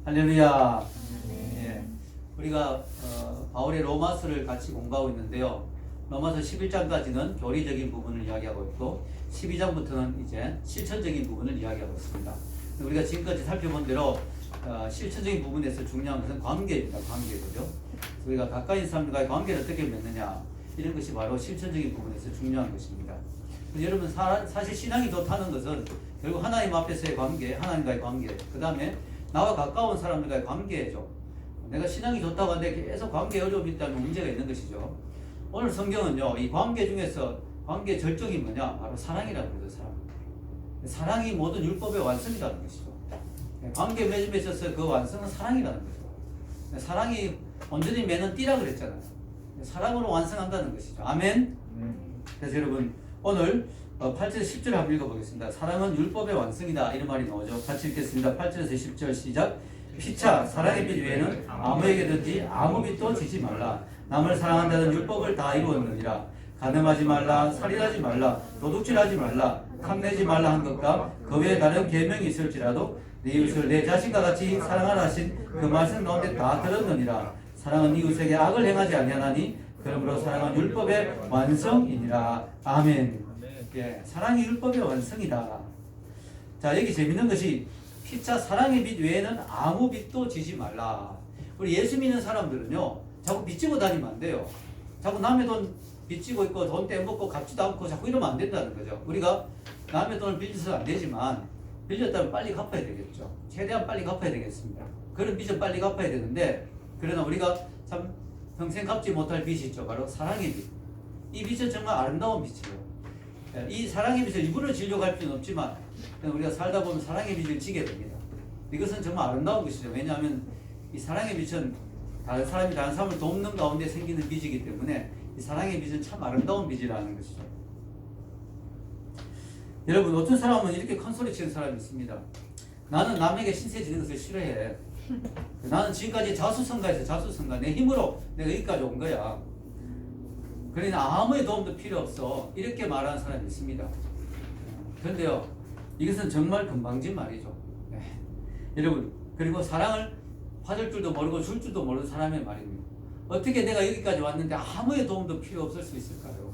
할렐루야. 예. 우리가 바울의 로마서를 같이 공부하고 있는데요. 로마서 11장까지는 교리적인 부분을 이야기하고 있고 12장부터는 이제 실천적인 부분을 이야기하고 있습니다. 우리가 지금까지 살펴본 대로 실천적인 부분에서 중요한 것은 관계입니다. 관계죠. 우리가 가까이 있는 사람들과의 관계를 어떻게 맺느냐, 이런 것이 바로 실천적인 부분에서 중요한 것입니다. 여러분, 사실 신앙이 좋다는 것은 결국 하나님 앞에서의 관계, 하나님과의 관계, 그 다음에 나와 가까운 사람들과의 관계죠. 내가 신앙이 좋다고 하는데 계속 관계에 어려움이 있다면 문제가 있는 것이죠. 오늘 성경은요, 이 관계 중에서 관계의 절정이 뭐냐? 바로 사랑이라고 그러죠. 사랑. 사랑이 모든 율법의 완성이라는 것이죠. 관계 맺음에 있어서 그 완성은 사랑이라는 거죠. 사랑이 온전히 매는 띠라 그랬잖아요. 사랑으로 완성한다는 것이죠. 아멘. 그래서 여러분, 오늘 8절에서 10절 한번 읽어보겠습니다. 사랑은 율법의 완성이다, 이런 말이 나오죠. 같이 읽겠습니다. 8절에서 10절 시작. 피차 사랑의 빛 외에는 아무에게든지 아무 빛도 지지 말라. 남을 사랑한다는 율법을 다 이루었느니라. 간음하지 말라, 살인하지 말라, 도둑질하지 말라, 탐내지 말라 한 것과 그 외에 다른 계명이 있을지라도 네 이웃을 내 자신과 같이 사랑하라 하신 그 말씀 가운데 다 들었느니라. 사랑은 이웃에게 악을 행하지 아니하나니 그러므로 사랑은 율법의 완성이니라. 아멘. 예, 사랑이 율법의 완성이다. 자, 여기 재밌는 것이 피차 사랑의 빛 외에는 아무 빛도 지지 말라. 우리 예수 믿는 사람들은요, 자꾸 빚지고 다니면 안 돼요. 자꾸 남의 돈 빚지고 있고 돈 떼먹고 갚지도 않고 자꾸 이러면 안 된다는 거죠. 우리가 남의 돈을 빚어서는 안 되지만 빚었다면 빨리 갚아야 되겠죠. 최대한 빨리 갚아야 되겠습니다. 그런 빚은 빨리 갚아야 되는데, 그러나 우리가 참 평생 갚지 못할 빚이 있죠. 바로 사랑의 빚. 이 빚은 정말 아름다운 빚이에요. 이 사랑의 빚을 일부러 지려고 할 필요는 없지만 우리가 살다 보면 사랑의 빚을 지게 됩니다. 이것은 정말 아름다운 것이죠. 왜냐하면 이 사랑의 빚은 다른 사람을 돕는 가운데 생기는 빚이기 때문에 이 사랑의 빚은 참 아름다운 빚이라는 것이죠. 여러분, 어떤 사람은 이렇게 큰 소리 치는 사람이 있습니다. 나는 남에게 신세 지는 것을 싫어해. 나는 지금까지 자수성가 내 힘으로 내가 여기까지 온 거야. 그러나 아무의 도움도 필요 없어, 이렇게 말하는 사람이 있습니다. 그런데요, 이것은 정말 건방진 말이죠. 여러분, 그리고 사랑을 받을 줄도 모르고 줄 줄도 모르는 사람의 말입니다. 어떻게 내가 여기까지 왔는데 아무의 도움도 필요 없을 수 있을까요?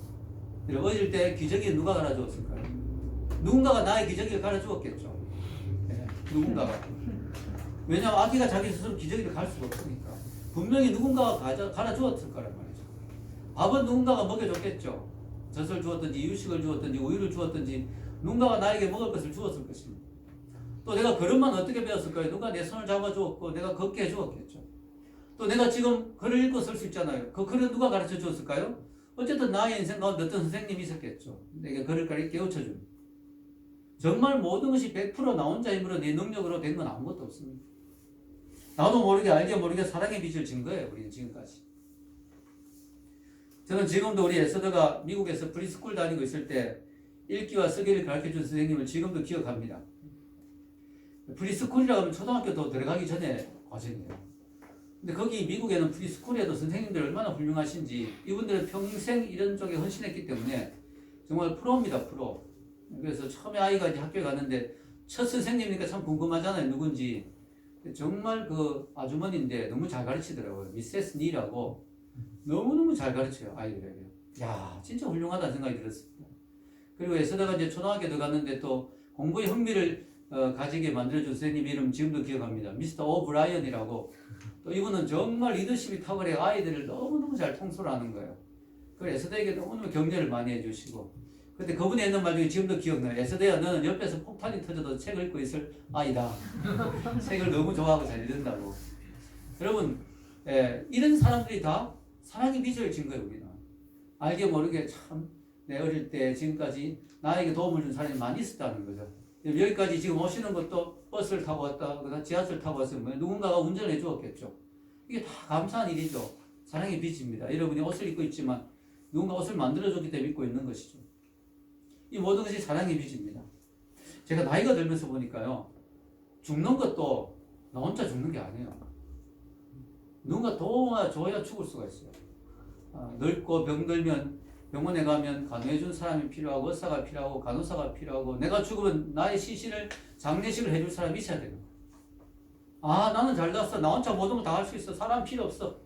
여러분, 어릴 때 기저귀 누가 갈아주었을까요? 누군가가 나의 기저귀를 갈아주었겠죠. 누군가가. 왜냐하면 아기가 자기 스스로 기저귀를 갈 수가 없으니까. 분명히 누군가가 갈아주었을 거란 말이죠. 밥은 누군가가 먹여줬겠죠. 젖을 주었든지 유식을 주었든지 우유를 주었든지 누군가가 나에게 먹을 것을 주었을 것입니다. 또 내가 걸음만 어떻게 배웠을까요? 누가 내 손을 잡아주었고 내가 걷게 해주었겠죠. 또 내가 지금 글을 읽고 쓸 수 있잖아요. 그 글은 누가 가르쳐 주었을까요? 어쨌든 나의 인생 가운데 어떤 선생님이 있었겠죠. 내게 글을 깨우쳐줍니다. 정말 모든 것이 100% 나 혼자 힘으로 내 능력으로 된 건 아무것도 없습니다. 나도 모르게 알게 모르게 사랑의 빚을 진 거예요. 우리는 지금까지. 저는 지금도 우리 에서더가 미국에서 프리스쿨 다니고 있을 때 읽기와 쓰기를 가르쳐준 선생님을 지금도 기억합니다. 프리스쿨이라고 하면 초등학교 더 들어가기 전에 과정이에요. 근데 거기 미국에는 프리스쿨에도 선생님들 얼마나 훌륭하신지, 이분들은 평생 이런 쪽에 헌신했기 때문에 정말 프로입니다. 프로. 그래서 처음에 아이가 이제 학교에 갔는데 첫 선생님이니까 참 궁금하잖아요. 누군지. 정말 그 아주머니인데 너무 잘 가르치더라고요. 미세스 니라고. 너무너무 잘 가르쳐요, 아이들에게. 야, 진짜 훌륭하다는 생각이 들었습니다. 그리고 에서다가 이제 초등학교 들어갔는데 또 공부에 흥미를 가지게 만들어준 선생님 이름 지금도 기억합니다. 미스터 오브라이언이라고. 또 이분은 정말 리더십이 탁월해 아이들을 너무너무 잘 통솔 하는 거예요. 그래서 에서다에게 너무너무 격려를 많이 해주시고. 근데 그분이 했는 말 중에 지금도 기억나요. 에서다야, 너는 옆에서 폭탄이 터져도 책을 읽고 있을 아이다. 책을 너무 좋아하고 잘 읽는다고. 여러분, 이런 사람들이 다 사랑의 빚을 진 거예요. 우리는 알게 모르게 참 내 어릴 때 지금까지 나에게 도움을 준 사람이 많이 있었다는 거죠. 여기까지 지금 오시는 것도 버스를 타고 왔다, 그다음 지하철 타고 왔으면 누군가가 운전해 주었겠죠. 이게 다 감사한 일이죠. 사랑의 빚입니다. 여러분이 옷을 입고 있지만 누군가 옷을 만들어줬기 때문에 입고 있는 것이죠. 이 모든 것이 사랑의 빚입니다. 제가 나이가 들면서 보니까요, 죽는 것도 나 혼자 죽는 게 아니에요. 누군가 도와줘야 죽을 수가 있어요. 늙고 병들면 병원에 가면 간호해준 사람이 필요하고 의사가 필요하고 간호사가 필요하고 내가 죽으면 나의 시신을 장례식을 해줄 사람이 있어야 되는 거예요. 나는 잘났어. 나 혼자 모든 걸 다 할 수 있어. 사람 필요 없어.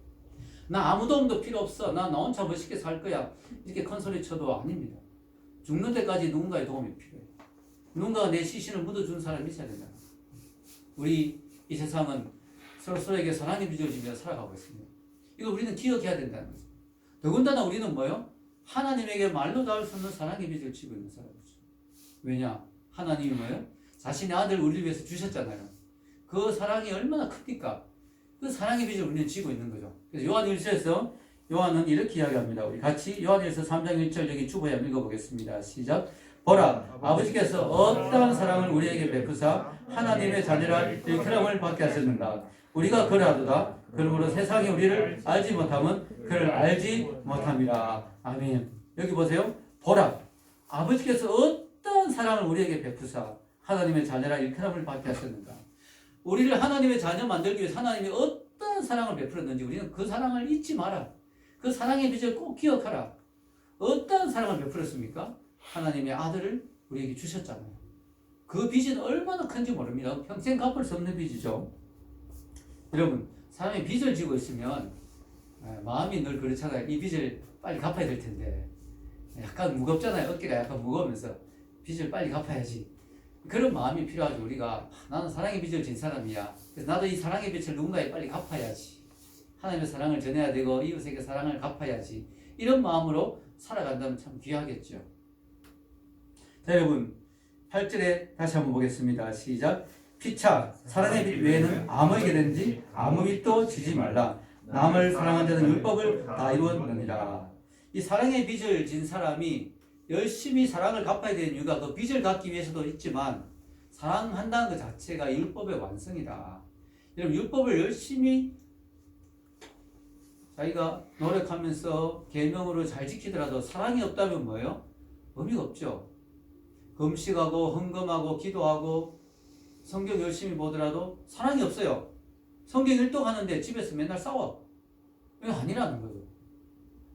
나 아무 도움도 필요 없어. 나 혼자 멋있게 살 거야. 이렇게 큰 소리 쳐도 아닙니다. 죽는 데까지 누군가의 도움이 필요해요. 누군가가 내 시신을 묻어준 사람이 있어야 된다. 우리 이 세상은 서로에게 사랑의 빚을 지며 살아가고 있습니다. 이거 우리는 기억해야 된다는 거죠. 더군다나 우리는 뭐요? 하나님에게 말로 닿을 수 없는 사랑의 빚을 지고 있는 사람이죠. 왜냐? 하나님이 뭐예요? 자신의 아들 우리를 위해서 주셨잖아요. 그 사랑이 얼마나 큽니까? 그 사랑의 빚을 우리는 지고 있는 거죠. 그래서 요한 1서에서 요한은 이렇게 이야기합니다. 우리 같이 요한 1서 3장 1절 여기 주보에 한번 읽어보겠습니다. 시작. 보라, 아버지께서 어떠한 사랑을 우리에게 베푸사 하나님의 자녀라 일컬음을 받게 하셨는가. 우리가 그러하도다. 그러므로 세상이 우리를 알지 못하면 그를 알지 못함이라. 아멘. 여기 보세요. 보라, 아버지께서 어떠한 사랑을 우리에게 베푸사 하나님의 자녀라 일컬음을 받게 하셨는가. 우리를 하나님의 자녀 만들기 위해서 하나님이 어떠한 사랑을 베풀었는지 우리는 그 사랑을 잊지 마라. 그 사랑의 빚을 꼭 기억하라. 어떠한 사랑을 베풀었습니까? 하나님의 아들을 우리에게 주셨잖아요. 그 빚은 얼마나 큰지 모릅니다. 평생 갚을 수 없는 빚이죠. 여러분, 사람이 빚을 지고 있으면 마음이 늘 그렇잖아요. 이 빚을 빨리 갚아야 될 텐데 약간 무겁잖아요. 어깨가 약간 무거우면서 빚을 빨리 갚아야지. 그런 마음이 필요하죠. 우리가 나는 사랑의 빚을 진 사람이야. 그래서 나도 이 사랑의 빚을 누군가에 빨리 갚아야지. 하나님의 사랑을 전해야 되고 이웃에게 사랑을 갚아야지. 이런 마음으로 살아간다면 참 귀하겠죠. 자, 여러분 8절에 다시 한번 보겠습니다. 시작. 피차 사랑의 빚 외에는 아무에게든지 아무 빚도 지지 말라. 남을 사랑한 자는 율법을 다 이루었느니라. 이 사랑의 빚을 진 사람이 열심히 사랑을 갚아야 되는 이유가 그 빚을 갚기 위해서도 있지만 사랑한다는 것 자체가 율법의 완성이다. 여러분 율법을 열심히 자기가 노력하면서 계명으로 잘 지키더라도 사랑이 없다면 뭐예요? 의미가 없죠. 금식하고 헌금하고 기도하고 성경 열심히 보더라도 사랑이 없어요. 성경 일독하는데 집에서 맨날 싸워. 이거 아니라는 거죠.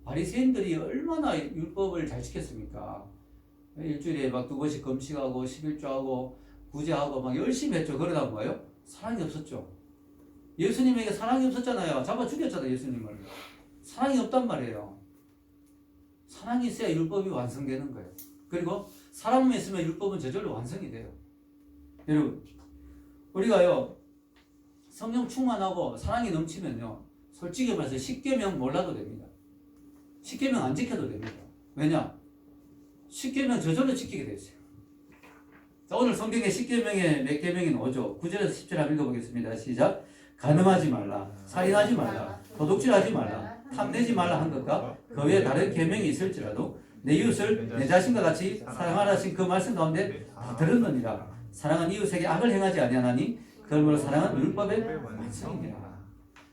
바리새인들이 얼마나 율법을 잘 지켰습니까? 일주일에 막 2번씩 금식하고 11조하고 구제하고 막 열심히 했죠. 그러다 뭐예요? 사랑이 없었죠. 예수님에게 사랑이 없었잖아요. 잡아 죽였잖아요. 예수님을. 사랑이 없단 말이에요. 사랑이 있어야 율법이 완성되는 거예요. 그리고 사랑만 있으면 율법은 저절로 완성이 돼요. 여러분 우리가요 성령 충만하고 사랑이 넘치면요 솔직히 말해서 10계명 몰라도 됩니다. 10계명 안 지켜도 됩니다. 왜냐? 10계명 저절로 지키게 돼 있어요. 자, 오늘 성경에 10계명에 몇 계명이 나오죠? 9절에서 10절 한번 읽어보겠습니다. 시작. 간음하지 말라, 살인하지 말라, 도둑질하지 말라, 탐내지 말라 한 것과 그 외에 다른 계명이 있을지라도 내 이웃을 내 자신과 같이 사랑하라 하신 그 말씀 가운데 다 들었느니라. 사랑은 이웃에게 악을 행하지 아니하나니 그러므로 사랑은 율법의 완성이니라.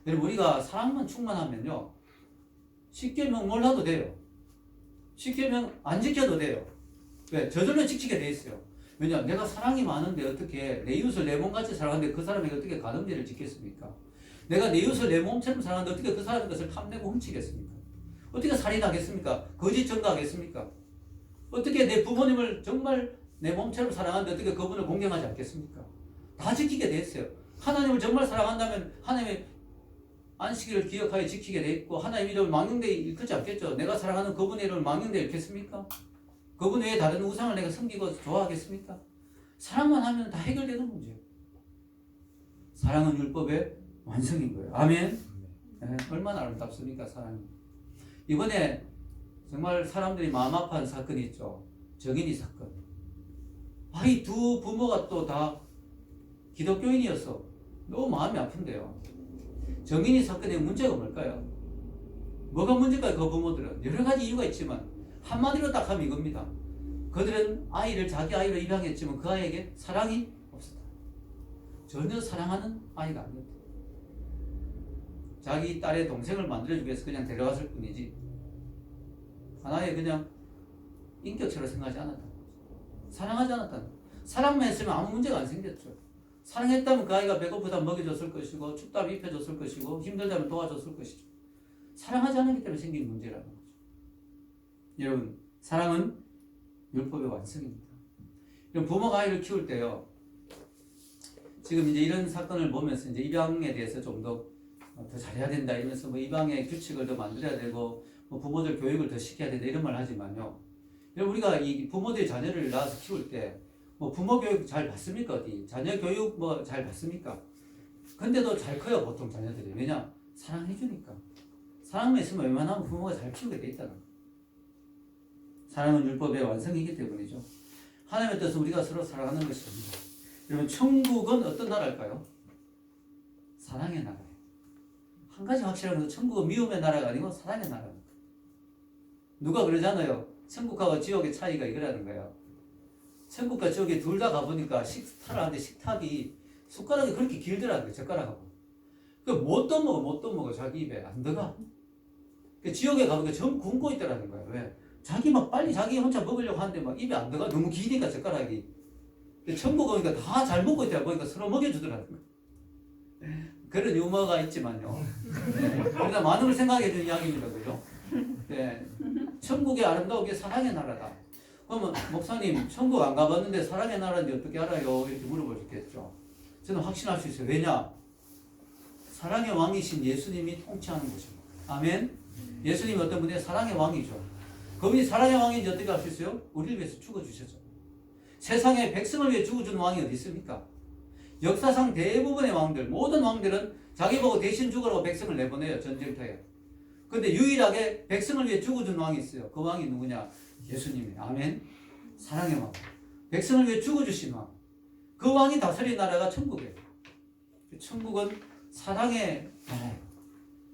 여러분 우리가 사랑만 충만하면요 10계명 몰라도 돼요. 10계명 안 지켜도 돼요. 왜? 저절로 지키게 돼 있어요. 왜냐? 내가 사랑이 많은데 어떻게 내 이웃을 내 몸같이 사랑하는데 그 사람에게 어떻게 가늠죄를 짓겠습니까? 내가 내 이웃을 내 몸처럼 사랑하는데 어떻게 그 사람의 것을 탐내고 훔치겠습니까? 어떻게 살인하겠습니까? 거짓 증거하겠습니까? 어떻게 내 부모님을 정말 내 몸처럼 사랑하는데 어떻게 그분을 공경하지 않겠습니까? 다 지키게 돼 있어요. 하나님을 정말 사랑한다면 하나님의 안식일을 기억하여 지키게 돼 있고 하나님 이름을 망령되이 일컫지 않겠죠. 내가 사랑하는 그분의 이름을 망령되이 일겠습니까? 그분 외에 다른 우상을 내가 섬기고 좋아하겠습니까? 사랑만 하면 다 해결되는 문제예요. 사랑은 율법의 완성인 거예요. 아멘. 네, 얼마나 아름답습니까 사랑이. 이번에 정말 사람들이 마음 아파하는 사건이 있죠. 정인이 사건. 이 두 부모가 또 다 기독교인이었어. 너무 마음이 아픈데요. 정인이 사건의 문제가 뭘까요? 뭐가 문제일까요? 그 부모들은 여러 가지 이유가 있지만 한마디로 딱 하면 이겁니다. 그들은 아이를 자기 아이로 입양했지만 그 아이에게 사랑이 없었다. 전혀 사랑하는 아이가 아니었다. 자기 딸의 동생을 만들어주기 위해서 그냥 데려갔을 뿐이지 하나의 그냥 인격체로 생각하지 않았다. 사랑하지 않았다. 사랑만 했으면 아무 문제가 안 생겼죠. 사랑했다면 그 아이가 배고프다면 먹여줬을 것이고 춥다면 입혀줬을 것이고 힘들다면 도와줬을 것이죠. 사랑하지 않았기 때문에 생긴 문제라는 거죠. 여러분 사랑은 율법의 완성입니다. 부모가 아이를 키울 때요 지금 이제 이런 사건을 보면서 이제 입양에 대해서 좀 더 잘해야 된다 이러면서 뭐 입양의 규칙을 더 만들어야 되고 뭐 부모들 교육을 더 시켜야 된다 이런 말 하지만요. 우리가 이 부모들이 자녀를 낳아서 키울 때 뭐 부모 교육 잘 받습니까? 어디? 자녀 교육 뭐 잘 받습니까? 근데도 잘 커요 보통 자녀들이. 왜냐? 사랑해주니까. 사랑만 있으면 웬만하면 부모가 잘 키우게 돼 있다는 거예요. 사랑은 율법의 완성이기 때문이죠. 하나님의 뜻은 우리가 서로 사랑하는 것입니다. 여러분 천국은 어떤 나라일까요? 사랑의 나라예요. 한 가지 확실한 것은 천국은 미움의 나라가 아니고 사랑의 나라입니다. 누가 그러잖아요. 천국하고 지옥의 차이가 이거라는 거예요. 천국과 지옥에 둘 다 가보니까 식사를 하는데 식탁이 숟가락이 그렇게 길더라는 거예요. 젓가락하고. 못 떠먹어. 자기 입에 안 들어가. 지옥에 가보니까 전 굶고 있더라는 거예요. 왜? 자기 막 빨리 자기 혼자 먹으려고 하는데 막 입에 안 들어가. 너무 기니까 젓가락이. 천국 오니까 다 잘 먹고 있더라 보니까 서로 먹여주더라는 거예요. 그런 유머가 있지만요. 네. 그러나 많은 걸 생각해 주는 이야기입니다. 그죠? 네. 천국의 아름다운 게 사랑의 나라다. 그러면 목사님 천국 안 가봤는데 사랑의 나라인데 어떻게 알아요? 이렇게 물어보셨겠죠. 저는 확신할 수 있어요. 왜냐? 사랑의 왕이신 예수님이 통치하는 것입니다. 아멘. 예수님이 어떤 분이에요? 사랑의 왕이죠. 그분이 사랑의 왕인지 어떻게 알 수 있어요? 우리를 위해서 죽어주셨죠. 세상에 백성을 위해 죽어준 왕이 어디 있습니까? 역사상 대부분의 왕들, 모든 왕들은 자기 보고 대신 죽으라고 백성을 내보내요. 전쟁터에. 근데 유일하게 백성을 위해 죽어준 왕이 있어요. 그 왕이 누구냐? 예수님이에요. 아멘. 사랑의 왕. 백성을 위해 죽어주신 왕. 그 왕이 다스린 나라가 천국이에요. 천국은 사랑의 나라예요.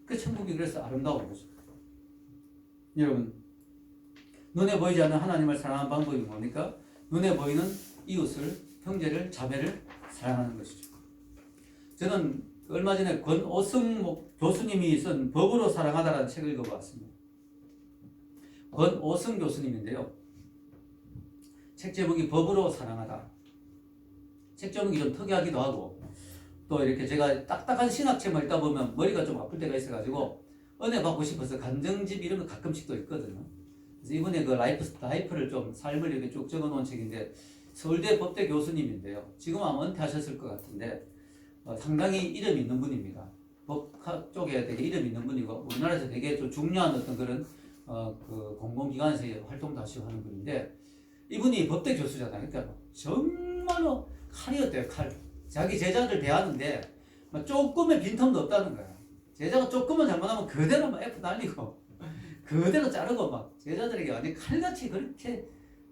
그 천국이 그래서 아름다운 거죠. 여러분, 눈에 보이지 않는 하나님을 사랑하는 방법이 뭡니까? 눈에 보이는 이웃을, 형제를, 자매를 사랑하는 것이죠. 저는 얼마 전에 권오승 교수님이 쓴 법으로 사랑하다라는 책을 읽어봤습니다. 권오승 교수님인데요. 책 제목이 법으로 사랑하다. 책 제목이 좀 특이하기도 하고 또 이렇게 제가 딱딱한 신학책만 읽다 보면 머리가 좀 아플 때가 있어가지고 은혜 받고 싶어서 간증집 이런 거 가끔씩 또 있거든요. 그래서 이번에 그 라이프를 좀 삶을 이렇게 쭉 적어놓은 책인데 서울대 법대 교수님인데요. 지금 아마 은퇴하셨을 것 같은데 상당히 이름 있는 분입니다. 법학 쪽에 되게 이름 있는 분이고 우리나라에서 되게 좀 중요한 어떤 그런 그 공공기관에서 활동도 하시고 하는 분인데 이분이 법대 교수잖아요. 그러니까 정말로 칼이었대요. 칼. 자기 제자들 대하는데 조금의 빈틈도 없다는 거야. 제자가 조금만 잘못하면 그대로 막 F 날리고 그대로 자르고 막 제자들에게 완전 칼같이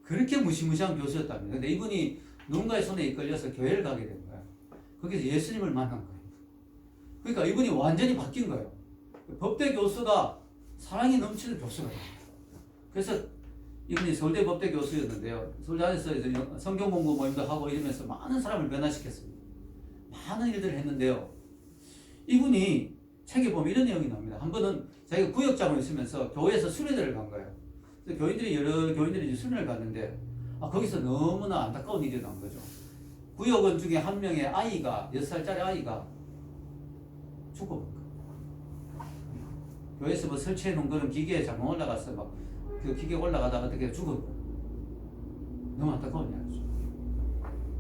그렇게 무시무시한 교수였답니다. 근데 이분이 누군가의 손에 이끌려서 교회를 가게 된 거야. 거기서 예수님을 만난 거예요. 그러니까 이분이 완전히 바뀐 거예요. 법대 교수가 사랑이 넘치는 교수가 돼요. 그래서 이분이 서울대 법대 교수였는데요. 서울대 안에서 이제 성경 공부 모임도 하고 이러면서 많은 사람을 변화시켰습니다. 많은 일들을 했는데요. 이분이 책에 보면 이런 내용이 나옵니다. 한 번은 자기가 구역장으로 있으면서 교회에서 수련회를 간 거예요. 그래서 여러 교인들이 이제 수련회를 갔는데 거기서 너무나 안타까운 일이 나온 거죠. 구역원 중에 한 명의 아이가 6살짜리 아이가 죽어버린 거예요. 교회에서 뭐 설치해 놓은 그런 기계에 잘못 올라가서 막 그 기계 올라가다가 어떻게 죽은 거예요. 너무 안타까운 일이죠.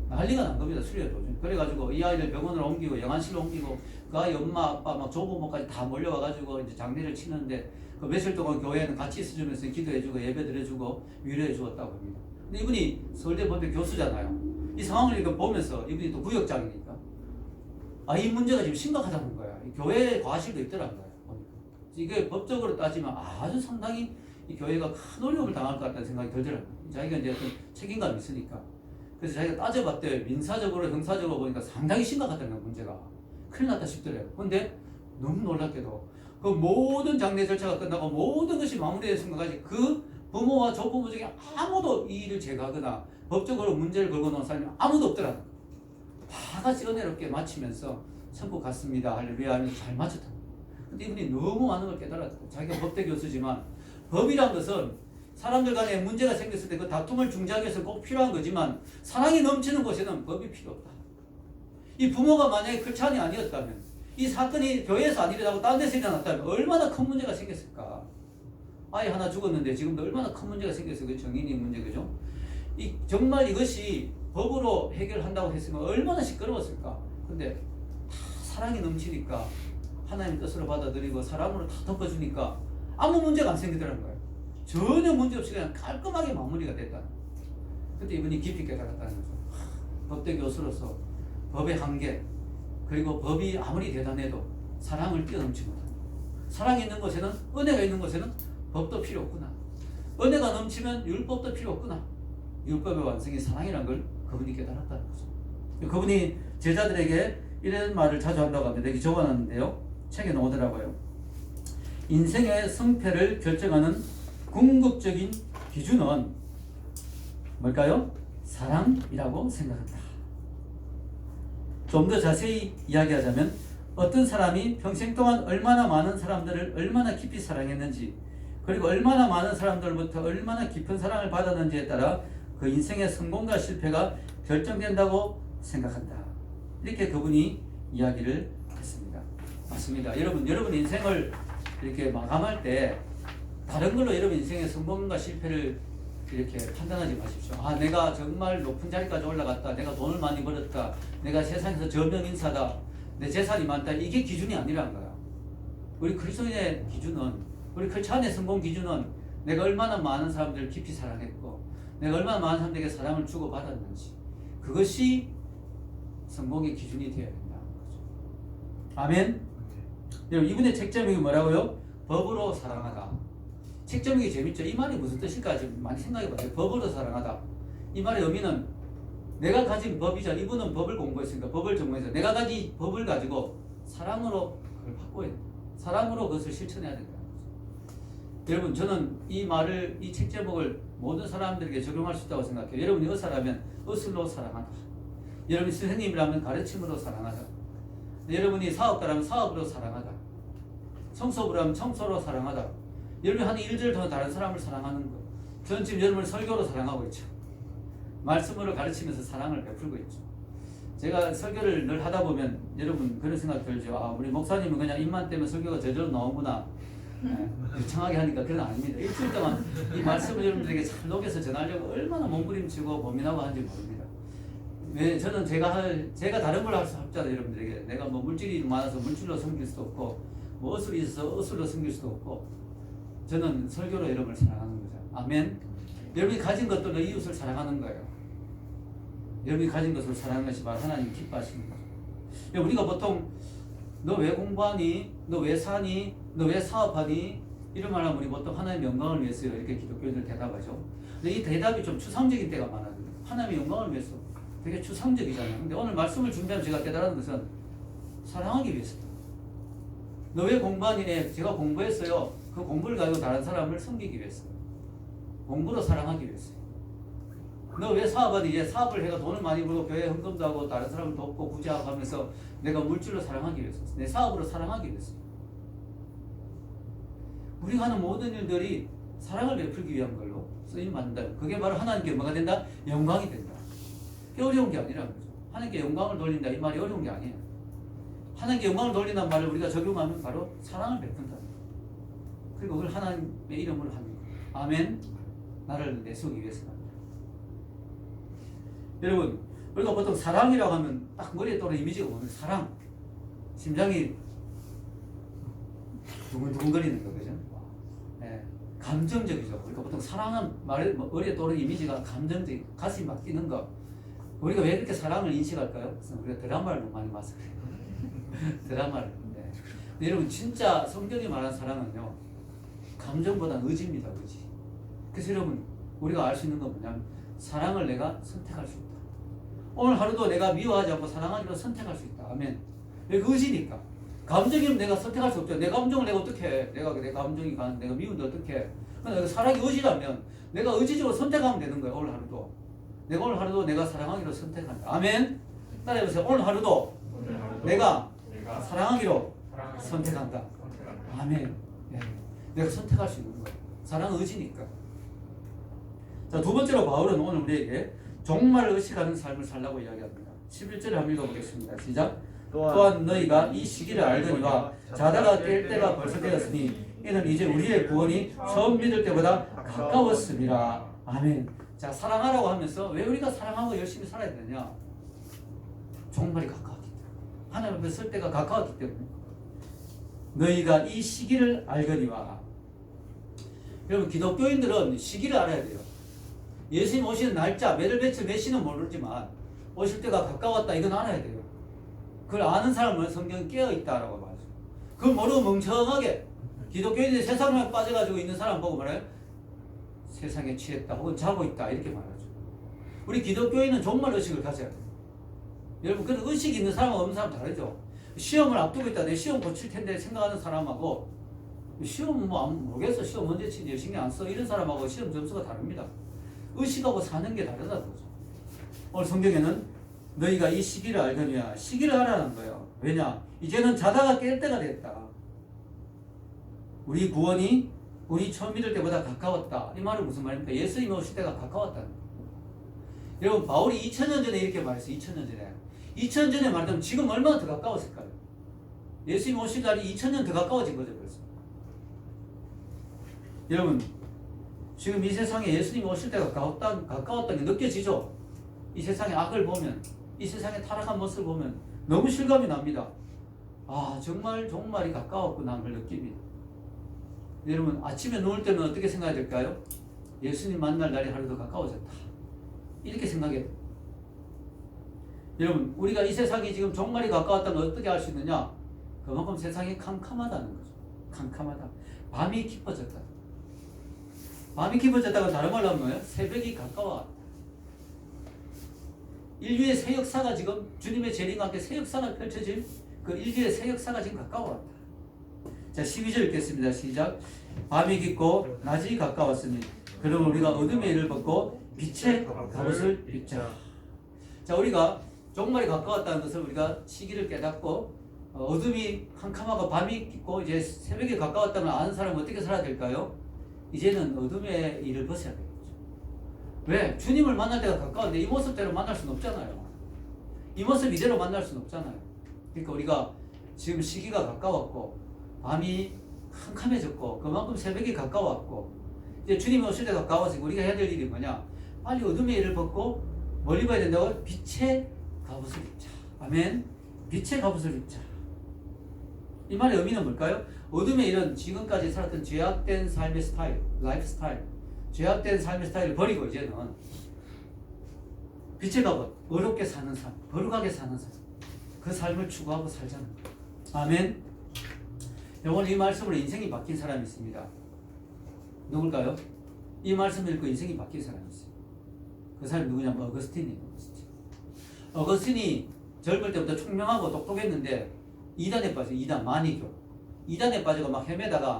난리가 난 겁니다. 수련회 도중. 그래가지고 이 아이를 병원으로 옮기고 영안실로 옮기고 그 아이 엄마 아빠 막 조부모까지 다 몰려와가지고 이제 장례를 치는데 그 며칠 동안 교회는 같이 있어주면서 기도해주고 예배 드려주고 위로해 주었다고 합니다. 근데 이분이 서울대 법대 교수잖아요. 이 상황을 이렇게 보면서 이분이 또 구역장이니까 이 문제가 지금 심각하다는 거야. 이 교회에 과실도 있더란 거야. 보니까. 이게 법적으로 따지면 아주 상당히 이 교회가 큰 어려움을 당할 것 같다는 생각이 들더라고요. 자기가 이제 어떤 책임감이 있으니까. 그래서 자기가 따져봤대요. 민사적으로 형사적으로 보니까 상당히 심각하다는 거야, 문제가. 큰일 났다 싶더래요. 근데 너무 놀랍게도 그 모든 장례 절차가 끝나고 모든 것이 마무리된 순간까지 그 부모와 조부모 중에 아무도 이 일을 제거하거나 법적으로 문제를 걸고 놓은 사람이 아무도 없더라는 거예요. 다 같이 은혜롭게 마치면서 천국 갔습니다. 할렐루야 하면서 잘 마쳤다. 근데 이분이 너무 많은 걸 깨달았다. 자기가 법대 교수지만 법이란 것은 사람들 간에 문제가 생겼을 때 그 다툼을 중재하기 위해서 꼭 필요한 거지만 사랑이 넘치는 곳에는 법이 필요 없다. 이 부모가 만약에 크리스찬이 아니었다면 이 사건이 교회에서 안 일어나고 딴 데서 일어났다면 얼마나 큰 문제가 생겼을까. 아이 하나 죽었는데 지금도 얼마나 큰 문제가 생겼어요. 그 정인이 문제 그죠? 정말 이것이 법으로 해결한다고 했으면 얼마나 시끄러웠을까. 근데 사랑이 넘치니까 하나님 뜻으로 받아들이고 사랑으로 다 덮어주니까 아무 문제가 안 생기더라는 거예요. 전혀 문제 없이 그냥 깔끔하게 마무리가 됐다. 그때 이분이 깊이 깨달았다는 거죠. 법대 교수로서 법의 한계, 그리고 법이 아무리 대단해도 사랑을 뛰어넘지 못한다. 사랑이 있는 곳에는, 은혜가 있는 곳에는 법도 필요 없구나. 은혜가 넘치면 율법도 필요 없구나. 율법의 완성이 사랑이라는 걸 그분이 깨달았다는 거죠. 그분이 제자들에게 이런 말을 자주 한다고 합니다. 여기 적어놨는데요. 책에 나오더라고요. 인생의 성패를 결정하는 궁극적인 기준은 뭘까요? 사랑이라고 생각한다. 좀 더 자세히 이야기하자면 어떤 사람이 평생 동안 얼마나 많은 사람들을 얼마나 깊이 사랑했는지, 그리고 얼마나 많은 사람들로부터 얼마나 깊은 사랑을 받았는지에 따라 그 인생의 성공과 실패가 결정된다고 생각한다. 이렇게 그분이 이야기를 했습니다. 맞습니다. 여러분 인생을 이렇게 마감할 때 다른 걸로 여러분 인생의 성공과 실패를 이렇게 판단하지 마십시오. 아, 내가 정말 높은 자리까지 올라갔다. 내가 돈을 많이 벌었다. 내가 세상에서 저명인사다. 내 재산이 많다. 이게 기준이 아니란 거야. 우리 그리스도인의 기준은, 우리 크리스찬의 성공 기준은 내가 얼마나 많은 사람들을 깊이 사랑했고, 내가 얼마나 많은 사람들에게 사랑을 주고받았는지, 그것이 성공의 기준이 되어야 된다는 거죠. 아멘. 여러분, 이분의 책 제목이 뭐라고요? 법으로 사랑하다. 책 제목이 재밌죠? 이 말이 무슨 뜻일까 지금 많이 생각해봐요. 법으로 사랑하다. 이 말의 의미는 내가 가진 법이잖아. 이분은 법을 공부했으니까 법을 전공해서 내가 가진 법을 가지고 사랑으로 그걸 바꿔야 돼. 사랑으로 그것을 실천해야 된다는 거죠. 여러분, 저는 이 말을, 이 책 제목을 모든 사람들에게 적용할 수 있다고 생각해요. 여러분이 의사라면 의술로 사랑하다. 여러분이 선생님이라면 가르침으로 사랑하다. 여러분이 사업가라면 사업으로 사랑하다. 청소부라면 청소로 사랑하다. 여러분이 하는 일들을 통해 다른 사람을 사랑하는 것. 저는 지금 여러분을 설교로 사랑하고 있죠. 말씀으로 가르치면서 사랑을 베풀고 있죠. 제가 설교를 늘 하다 보면 여러분 그런 생각 들죠. 아, 우리 목사님은 그냥 입만 떼면 설교가 저절로 나오구나. 유창하게 하니까 그건 아닙니다. 일주일 동안 이 말씀을 여러분들에게 잘 녹여서 전하려고 얼마나 몸부림치고 고민하고 하는지 모릅니다. 왜 저는 제가 다른 걸 할 수 없잖아요. 여러분들에게 내가 뭐 물질이 많아서 물질로 섬길 수도 없고, 뭐 어술이 있어서 어술로 섬길 수도 없고, 저는 설교로 여러분을 사랑하는 거죠. 아멘. 여러분이 가진 것들로 이웃을 사랑하는 거예요. 여러분이 가진 것을 사랑하는 것이 바로 하나님 기뻐하시는 거죠. 우리가 보통 너 왜 공부하니? 너 왜 사니? 너 왜 사업하니? 이런 말 하면 우리 보통 하나님의 영광을 위해서요. 이렇게 기독교인들 대답하죠. 근데 이 대답이 좀 추상적인 때가 많아요. 하나님의 영광을 위해서 되게 추상적이잖아요. 근데 오늘 말씀을 준비하면 제가 깨달은 것은 사랑하기 위해서다. 너 왜 공부하니? 제가 공부했어요. 그 공부를 가지고 다른 사람을 섬기기 위해서. 공부로 사랑하기 위해서. 너 왜 사업하니? 사업을 해가 돈을 많이 벌고 교회 헌금도 하고 다른 사람을 돕고 구제하고 하면서 내가 물질로 사랑하기 위해서. 내 사업으로 사랑하기 위해서. 우리가 하는 모든 일들이 사랑을 베풀기 위한 걸로 쓰임받는다. 그게 바로 하나님께 뭐가 된다? 영광이 된다. 그게 어려운 게 아니라는 거죠. 하나님께 영광을 돌린다. 이 말이 어려운 게 아니에요. 하나님께 영광을 돌린다는 말을 우리가 적용하면 바로 사랑을 베푼다. 그리고 그걸 하나님의 이름으로 합니다. 아멘. 나를 내세우기 위해서다. 여러분, 우리가 보통 사랑이라고 하면 딱 머리에 떠오르는 이미지가 뭐냐면 사랑. 심장이 두근두근거리는 거, 그죠? 네, 감정적이죠. 우리가 보통 사랑은 머리에 떠오르는 이미지가 감정적, 가슴이 막 뛰는 거. 우리가 왜 이렇게 사랑을 인식할까요? 우리가 드라마를 너무 많이 봐서 그래요. 드라마를. 네. 근데 여러분, 진짜 성경이 말하는 사랑은요, 감정보다는 의지입니다, 의지. 그래서 여러분, 우리가 알 수 있는 건 뭐냐면 사랑을 내가 선택할 수 있다. 오늘 하루도 내가 미워하지 않고 사랑하기로 선택할 수 있다. 아멘. 이게 의지니까. 감정이면 내가 선택할 수 없죠. 내 감정을 내가 어떻게 해? 내 감정이 내가 미운데 어떻게 해? 그러니까 사랑이 의지라면 내가 의지적으로 선택하면 되는 거예요. 오늘 하루도. 내가 오늘 하루도 내가 사랑하기로 선택한다. 아멘. 따라해보세요. 오늘 하루도 내가 사랑하기로 선택한다. 아멘. 네. 내가 선택할 수 있는 거예요. 사랑은 의지니까. 자, 두 번째로 바울은 오늘 우리에게 정말 의식하는 삶을 살라고 이야기합니다. 11절을 한번 읽어보겠습니다. 시작. 또한 너희가 이 시기를 알거니와 자다가 깰 때가 벌써 되었으니 이는 이제 우리의 구원이 처음 믿을 때보다 가까웠습니다. 아멘. 자, 사랑하라고 하면서 왜 우리가 사랑하고 열심히 살아야 되느냐? 정말이 가까웠기 때문에. 하나님 앞에 설 때가 가까웠기 때문에 너희가 이 시기를 알거니와. 여러분 기독교인들은 시기를 알아야 돼요. 예수님 오시는 날짜 매달 며칠 몇 시는 모르지만 오실 때가 가까웠다 이건 알아야 돼요. 그걸 아는 사람은 성경에 깨어있다라고 말하죠. 그걸 모르고 멍청하게 기독교인들이 세상에 빠져가지고 있는 사람 보고 말해요. 세상에 취했다 혹은 자고 있다 이렇게 말하죠. 우리 기독교인은 정말 의식을 가져야 돼요. 여러분 그 의식이 있는 사람과 없는 사람 다르죠. 시험을 앞두고 있다 내 시험 고칠 텐데 생각하는 사람하고 시험 뭐 모르겠어 시험 언제 치지 신경 안 써 이런 사람하고 시험 점수가 다릅니다. 의식하고 사는 게 다르다는 거죠. 오늘 성경에는 너희가 이 시기를 알거니와 시기를 알아라는 거예요. 왜냐? 이제는 자다가 깰 때가 됐다. 우리 구원이 우리 처음 믿을 때보다 가까웠다. 이 말은 무슨 말입니까? 예수님이 오실 때가 가까웠다는 거예요. 여러분 바울이 2000년 전에 이렇게 말했어요. 2000년 전에. 2000년 전에 말하면 지금 얼마나 더 가까웠을까요? 예수님 오실 날이 2000년 더 가까워진 거죠. 그래서 여러분 지금 이 세상에 예수님이 오실 때가 가까웠다는 게 느껴지죠? 이 세상의 악을 보면 이 세상의 타락한 모습을 보면 너무 실감이 납니다. 아 정말이 가까웠구나 하는 걸 느낍니다. 여러분 아침에 누울 때는 어떻게 생각해야 될까요? 예수님 만날 날이 하루 더 가까워졌다 이렇게 생각해요. 여러분 우리가 이 세상이 지금 종말이 가까웠다는 걸 어떻게 알 수 있느냐? 그만큼 세상이 캄캄하다는 거죠. 캄캄하다. 밤이 깊어졌다. 밤이 깊어졌다가 다른 말로 하면 뭐예요? 새벽이 가까워. 인류의 새 역사가 지금 주님의 재림과 함께 새 역사가 펼쳐진 그 인류의 새 역사가 지금 가까워왔다. 자 12절 읽겠습니다. 시작. 밤이 깊고 낮이 가까웠으니 그러면 우리가 어둠의 일을 벗고 빛의 갑옷을 입자. 자 우리가 종말이 가까웠다는 것을 우리가 시기를 깨닫고 어둠이 캄캄하고 밤이 깊고 이제 새벽이 가까웠다는 걸 아는 사람은 어떻게 살아야 될까요? 이제는 어둠의 일을 벗어야 되겠죠. 왜? 주님을 만날 때가 가까운데 이 모습대로 만날 수는 없잖아요. 이 모습 이대로 만날 수는 없잖아요. 그러니까 우리가 지금 시기가 가까웠고 밤이 캄캄해졌고 그만큼 새벽이 가까웠고 이제 주님이 오실 때 가까워지고 우리가 해야 될 일이 뭐냐? 빨리 어둠의 일을 벗고 멀리 봐야 된다고 빛의 갑옷을 입자. 아멘. 빛의 갑옷을 입자. 이 말의 의미는 뭘까요? 어둠의 일은 지금까지 살았던 죄악된 삶의 스타일, 라이프 스타일, 죄악된 삶의 스타일을 버리고 이제는 빛의 갑옷, 어렵게 사는 삶, 거룩하게 사는 삶, 그 삶을 추구하고 살자는 거예요. 아멘. 오늘 이 말씀으로 인생이 바뀐 사람이 있습니다. 누굴까요? 이 말씀을 읽고 인생이 바뀐 사람이 있어요. 그 사람이 누구냐면 어거스틴이에요. 어거스틴이 젊을 때부터 총명하고 똑똑했는데 이단에 빠져, 이단, 마니교. 이단에 빠져가 막 헤매다가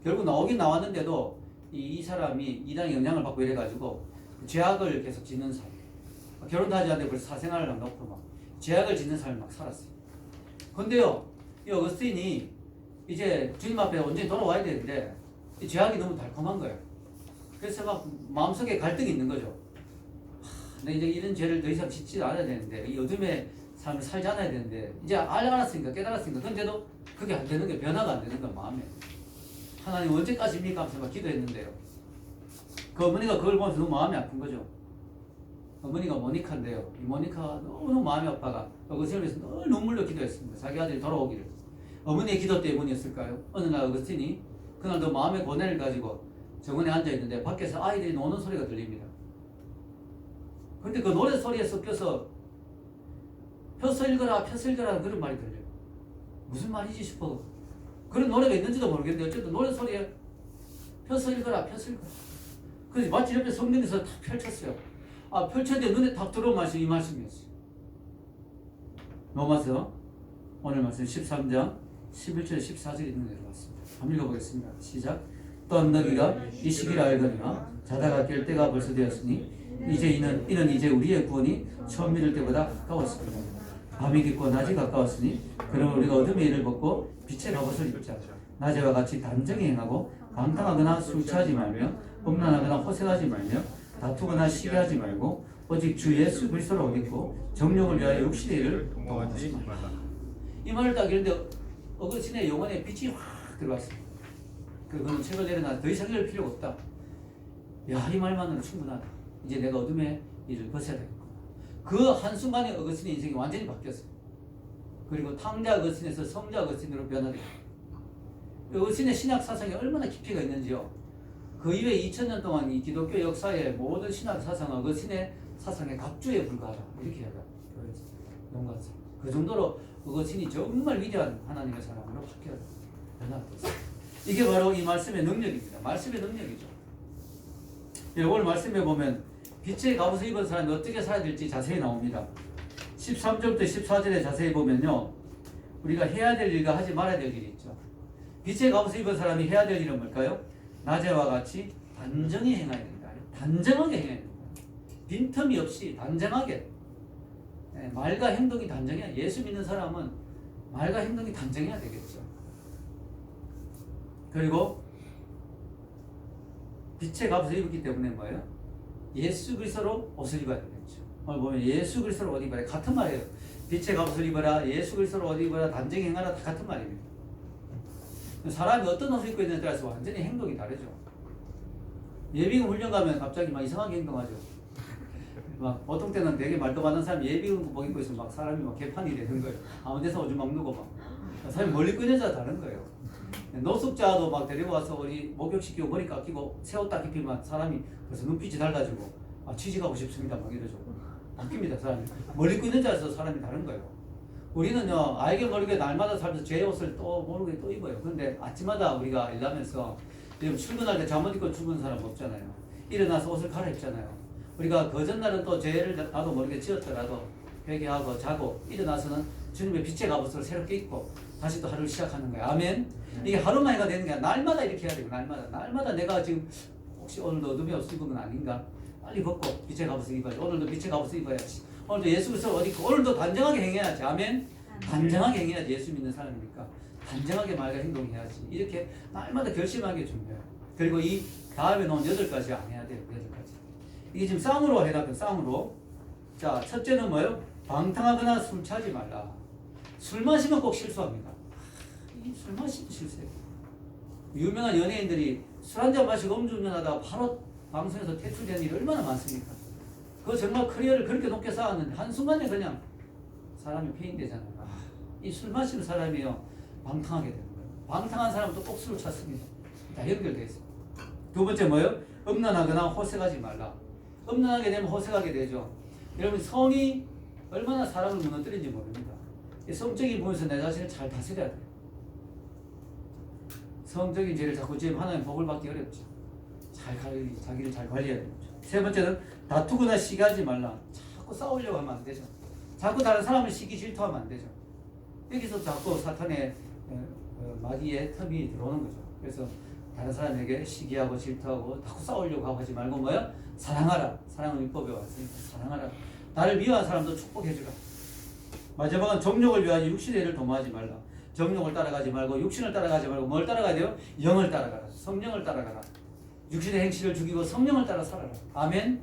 결국 나오긴 나왔는데도 이 사람이 이단의 영향을 받고 이래가지고 죄악을 계속 짓는 삶. 결혼도 하지 않는데 벌써 사생활을 안 놓고 막 죄악을 짓는 삶을 막 살았어요. 근데요, 이 어거스틴이 이제 주님 앞에 온전히 돌아와야 되는데 이 죄악이 너무 달콤한 거예요. 그래서 막 마음속에 갈등이 있는 거죠. 내가 이제 이런 죄를 더 이상 짓지 않아야 되는데 이 어둠의 삶을 살지 않아야 되는데 이제 알았으니까 깨달았으니까 근데도 그게 안 되는 게 변화가 안 되는 거야 마음에. 하나님 언제까지입니까? 하면서 막 기도했는데요. 그 어머니가 그걸 보면서 너무 마음이 아픈 거죠. 어머니가 모니카인데요. 이 모니카가 너무 마음이 아파가 어거스틴을 위해서 늘 눈물로 기도했습니다. 자기 아들이 돌아오기를. 어머니의 기도 때문이었을까요? 어느 날 어거스틴이 그날도 마음의 고뇌를 가지고 정원에 앉아있는데 밖에서 아이들이 노는 소리가 들립니다. 근데 그 노래 소리에 섞여서 펴서 읽어라 그런 말이 들려요. 무슨 말이지 싶어. 그런 노래가 있는지도 모르겠는데 어쨌든 노래 소리에 펴서 읽어라. 그래서 마치 옆에 성경에서 탁 펼쳤어요. 펼쳤는데 눈에 탁 들어온 말씀이 이 말씀이었어요. 로마서 오늘 말씀 13장 11절 14절 있는 대로 왔습니다. 한번 읽어보겠습니다. 시작. 또한 너희가 이 시기를 알거니와 자다가 깰 때가 벌써 되었으니 이제 이는 이제 우리의 구원이 처음 믿을 때보다 가까웠습니다. 밤이 깊고 낮이 가까웠으니 그러면 우리가 어둠의 일을 벗고 빛의 갑옷을 입자. 낮에와 같이 단정히 행하고 방탕하거나 술 취하지 말며 음란하거나 호색하지 말며 다투거나 시기하지 말고 오직 주 예수 그리스도를 옷 입고 정욕을 위하여 육신의 일을 동하지 말라. 이 말을 딱 읽는데 어거스틴의 영혼에 빛이 확 들어왔어요. 그거는 책을 내려놔 더 이상 읽을 필요가 없다. 야, 이 말만으로 충분하다. 이제 내가 어둠의 일을 벗어야 되겠구나. 그 한순간에 어거스틴의 인생이 완전히 바뀌었어요. 그리고 탕자 거신에서 성자 거신으로 변화돼요. 거신의 신약 사상이 얼마나 깊이가 있는지요. 그 이후에 2000년 동안 이 기독교 역사의 모든 신학 사상은 거신의 사상의 갑주에 불과하다. 이렇게 해요. 용관사. 그 정도로 거신이 정말 위대한 하나님의 사람으로 바뀌어요. 변화됐어요. 이게 바로 이 말씀의 능력입니다. 말씀의 능력이죠. 오늘 말씀에 보면 빛의 갑옷을 입은 사람이 어떻게 살아야 될지 자세히 나옵니다. 13절부터 14절에 자세히 보면요, 우리가 해야 될 일과 하지 말아야 될 일이 있죠. 빛의 갑옷을 입은 사람이 해야 될 일은 뭘까요? 낮에와 같이 단정히 행해야 된다. 단정하게 행해야 된다. 빈틈이 없이 단정하게. 말과 행동이 단정해야, 예수 믿는 사람은 말과 행동이 단정해야 되겠죠. 그리고 빛의 갑옷을 입었기 때문에 뭐예요? 예수 그리스도로 옷을 입어야 되겠죠. 오늘 보면 예수 그리스도로 옷 입어라. 같은 말이에요. 빛의 갑옷을 입어라, 예수 그리스도로 옷 입어라, 단정히 행하라. 다 같은 말입니다. 사람이 어떤 옷을 입고 있느냐에 따라서 완전히 행동이 다르죠. 예비군 훈련 가면 갑자기 막 이상하게 행동하죠. 막 어떤 때는 되게 말도 많은 사람이 예비군복 입고 있으면 막 사람이 막 개판이 되는 거예요. 아무 데서 오줌 막 누고 막. 사람이 멀리 끄는 자가 다른 거예요. 노숙자도 막 데리고 와서 우리 목욕시키고 머리 깎이고 새 옷 딱 입히면 사람이 그래서 눈빛이 달라지고 취직하고 싶습니다 막 이러죠. 바뀝니다. 사람이 멀리 끄는 자에서 사람이 다른 거예요. 우리는요 알게 모르게 날마다 살면서 제 옷을 또 모르게 또 입어요. 그런데 아침마다 우리가 일하면서 출근할 때 잠옷 입고 출근하는 사람 없잖아요. 일어나서 옷을 갈아입잖아요. 우리가 그 전날은 또 죄를 나도 모르게 지었더라도 회개하고 자고 일어나서는 주님의 빛의 갑옷을 새롭게 입고 다시 또 하루를 시작하는 거예요. 아멘. 이게 하루만 해가 되는 게 아니라 날마다 이렇게 해야 되고 날마다 내가 지금 혹시 오늘도 어둠이 없을 건 아닌가? 빨리 벗고 빛의 갑옷을 입어야지. 오늘도 빛의 갑옷을 입어야지. 오늘도 예수 그리스도를 어디 있고 오늘도 단정하게 행해야지. 아멘. 단정하게 행해야지. 예수 믿는 사람이니까 단정하게 말과 행동해야지. 이렇게 날마다 결심하는 게 중요해요. 그리고 이 다음에 놓은 8가지 안 해야 돼요. 8가지. 이게 지금 쌍으로 해놨거든. 쌍으로. 자, 첫째는 뭐예요? 방탕하거나 술 취하지 말라. 술 마시면 꼭 실수합니다. 술 마시면 실수해요. 유명한 연예인들이 술 한잔 마시고 음주운전하다가 바로 방송에서 퇴출된 일이 얼마나 많습니까? 그거 정말 커리어를 그렇게 높게 쌓았는데 한순간에 그냥 사람이 폐인되잖아요. 이 술 마시는 사람이요 방탕하게 되는 거예요. 방탕한 사람은 또 꼭 술을 찾습니다. 다 연결되어 있습니다. 두 번째 뭐예요? 음란하거나 호색하지 말라. 음란하게 되면 호색하게 되죠. 여러분 성이 얼마나 사람을 무너뜨리는지 모릅니다. 성적인 부분에서 내 자신을 잘 다스려야 돼요. 성적인 죄를 자꾸 지으면 하나님 복을 받기 어렵죠. 자기를 잘 관리해야 되죠. 세 번째는 다투거나 시기하지 말라. 자꾸 싸우려고 하면 안 되죠. 자꾸 다른 사람을 시기 질투하면 안 되죠. 여기서 자꾸 사탄의 마귀의 틈이 들어오는 거죠. 그래서 다른 사람에게 시기하고 질투하고 자꾸 싸우려고 하고 하지 말고 뭐야? 사랑하라. 사랑은 율법에 왔으니까 사랑하라. 나를 미워한 사람도 축복해주라. 마지막은 정욕을 위하여 육신의 일을 도모하지 말라. 정욕을 따라가지 말고 육신을 따라가지 말고 뭘 따라가야 돼요? 영을 따라가라. 성령을 따라가라. 육신의 행실을 죽이고 성령을 따라 살아라. 아멘.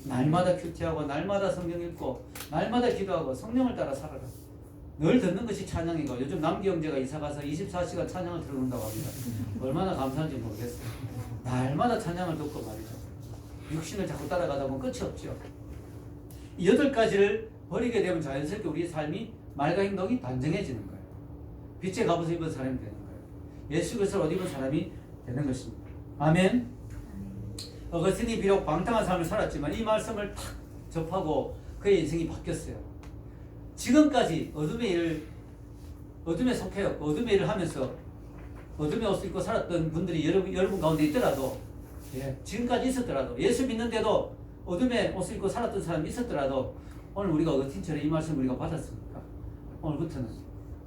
날마다 큐티하고 날마다 성경 읽고 날마다 기도하고 성령을 따라 살아라. 늘 듣는 것이 찬양이고 요즘 남기 형제가 이사가서 24시간 찬양을 들어놓는다고 합니다. 얼마나 감사한지 모르겠어요. 날마다 찬양을 듣고 말이죠. 육신을 자꾸 따라가다 보면 끝이 없죠. 이 8가지를 버리게 되면 자연스럽게 우리의 삶이 말과 행동이 단정해지는 거예요. 빛의 갑옷을 입은 사람이 되는 거예요. 예수 그리스도를 옷 입은 사람이 되는 것입니다. 아멘. 어거스틴이 비록 방탕한 삶을 살았지만 이 말씀을 탁 접하고 그의 인생이 바뀌었어요. 지금까지 어둠에 속해요. 어둠의 일을 하면서 어둠의 옷을 입고 살았던 분들이 여러분 가운데 있더라도, 지금까지 있었더라도, 예수 믿는데도 어둠의 옷을 입고 살았던 사람이 있었더라도, 오늘 우리가 어거스틴처럼 이 말씀을 우리가 받았으니까 오늘부터는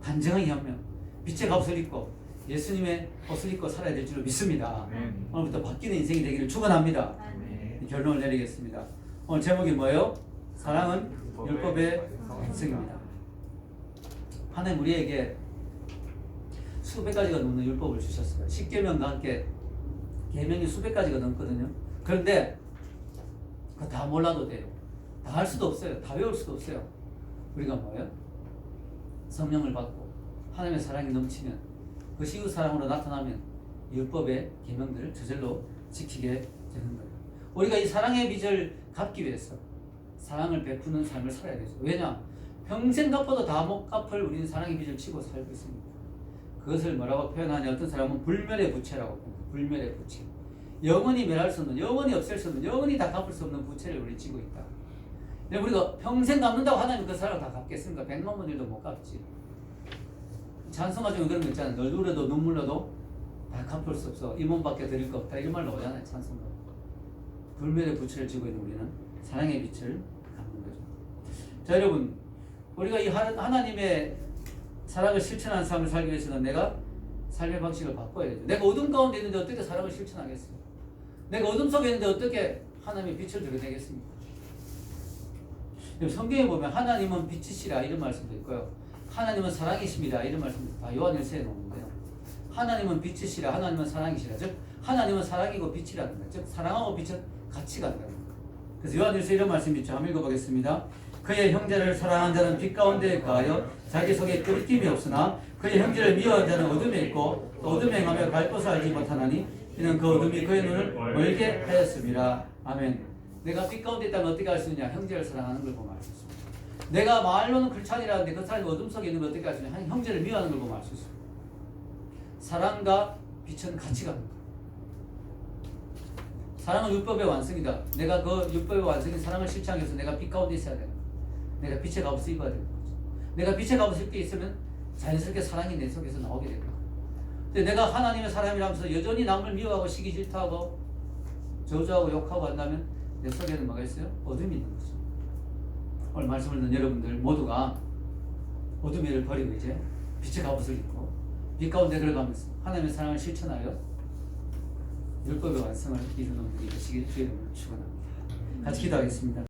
단정하게 하면 빛의 갑옷을 입고 예수님의 옷을 입고 살아야 될 줄로 믿습니다. 오늘부터 바뀌는 인생이 되기를 축원합니다. 결론을 내리겠습니다. 오늘 제목이 뭐예요? 사랑은 율법의 행성입니다. 하나님 우리에게 수백 가지가 넘는 율법을 주셨어요. 10계명과 함께 계명이 수백 가지가 넘거든요. 그런데 그거 다 몰라도 돼요. 다 할 수도 없어요. 다 외울 수도 없어요. 우리가 뭐예요? 성령을 받고 하나님의 사랑이 넘치면 그 이웃 사랑으로 나타나면 율법의 계명들을 저절로 지키게 되는 거예요. 우리가 이 사랑의 빚을 갚기 위해서 사랑을 베푸는 삶을 살아야 되죠. 왜냐? 평생 갚아도 다 못 갚을 우리는 사랑의 빚을 치고 살고 있습니다. 그것을 뭐라고 표현하냐? 어떤 사람은 불멸의 부채라고 표현합니다. 불멸의 부채. 영원히 멸할 수 없는, 영원히 없앨 수 없는, 영원히 다 갚을 수 없는 부채를 우리 지고 있다. 근데 우리가 평생 갚는다고 하나님 그 사람을 다 갚겠습니까? 100만 번일도 못 갚지. 찬송가 중에 그런 거 있잖아요. 널 울어도 눈물 나도 다 갚을 수 없어. 이 몸밖에 드릴 거 없다. 이런 말 나오잖아요. 찬송가. 불멸의 부채를 지고 있는 우리는 사랑의 빛을 갚는 거죠. 자, 여러분, 우리가 이 하나님의 사랑을 실천하는 삶을 살기 위해서는 내가 삶의 방식을 바꿔야 되죠. 내가 어둠 가운데 있는데 어떻게 사랑을 실천하겠어요? 내가 어둠 속에 있는데 어떻게 하나님의 빛을 드러내겠습니까? 성경에 보면 하나님은 빛이시라 이런 말씀도 있고요. 하나님은 사랑이십니다 이런 말씀도 다 요한일서에 나오는데요. 하나님은 빛이시라, 하나님은 사랑이시라. 즉 하나님은 사랑이고 빛이라는 거예요. 즉 사랑하고 빛은 같이 간다는 거예요. 그래서 요한일서 이런 말씀이 있죠. 한번 읽어보겠습니다. 그의 형제를 사랑하는 자는 빛 가운데 거하여 자기 속에 끓김이 없으나 그의 형제를 미워하는 자는 어둠에 있고 또 어둠에 행하며 갈 것을 알지 못하나니 이는 그 어둠이 그의 눈을 멀게 하였습니다. 아멘. 내가 빛 가운데 있다면 어떻게 할 수 있냐? 형제를 사랑하는 걸 보면 알 수 있습니다. 내가 말로는 크리스찬이라는데 그 사람이 어둠 속에 있는 걸 어떻게 할 수 있냐? 형제를 미워하는 걸 보면 알 수 있습니다. 사랑과 빛은 같이 갑니다. 사랑은 율법의 완성이다. 내가 그 율법의 완성인 사랑을 실천하기 위해서 내가 빛 가운데 있어야 되는 거야. 내가 빛의 값을 입어야 되는 거죠. 내가 빛의 값을 입게 있으면 자연스럽게 사랑이 내 속에서 나오게 됩니다. 근데 내가 하나님의 사람이라면서 여전히 남을 미워하고 시기 질투하고 저주하고 욕하고 한다면 내 속에는 뭐가 있어요? 어둠이 있는 거죠. 오늘 말씀을 듣는 여러분들 모두가 어둠을 버리고 이제 빛의 갑옷을 입고 빛 가운데 들어가면서 하나님의 사랑을 실천하여 율법의 완성을 이루는 분이 되시길 주의 이름으로 축원합니다. 같이 기도하겠습니다.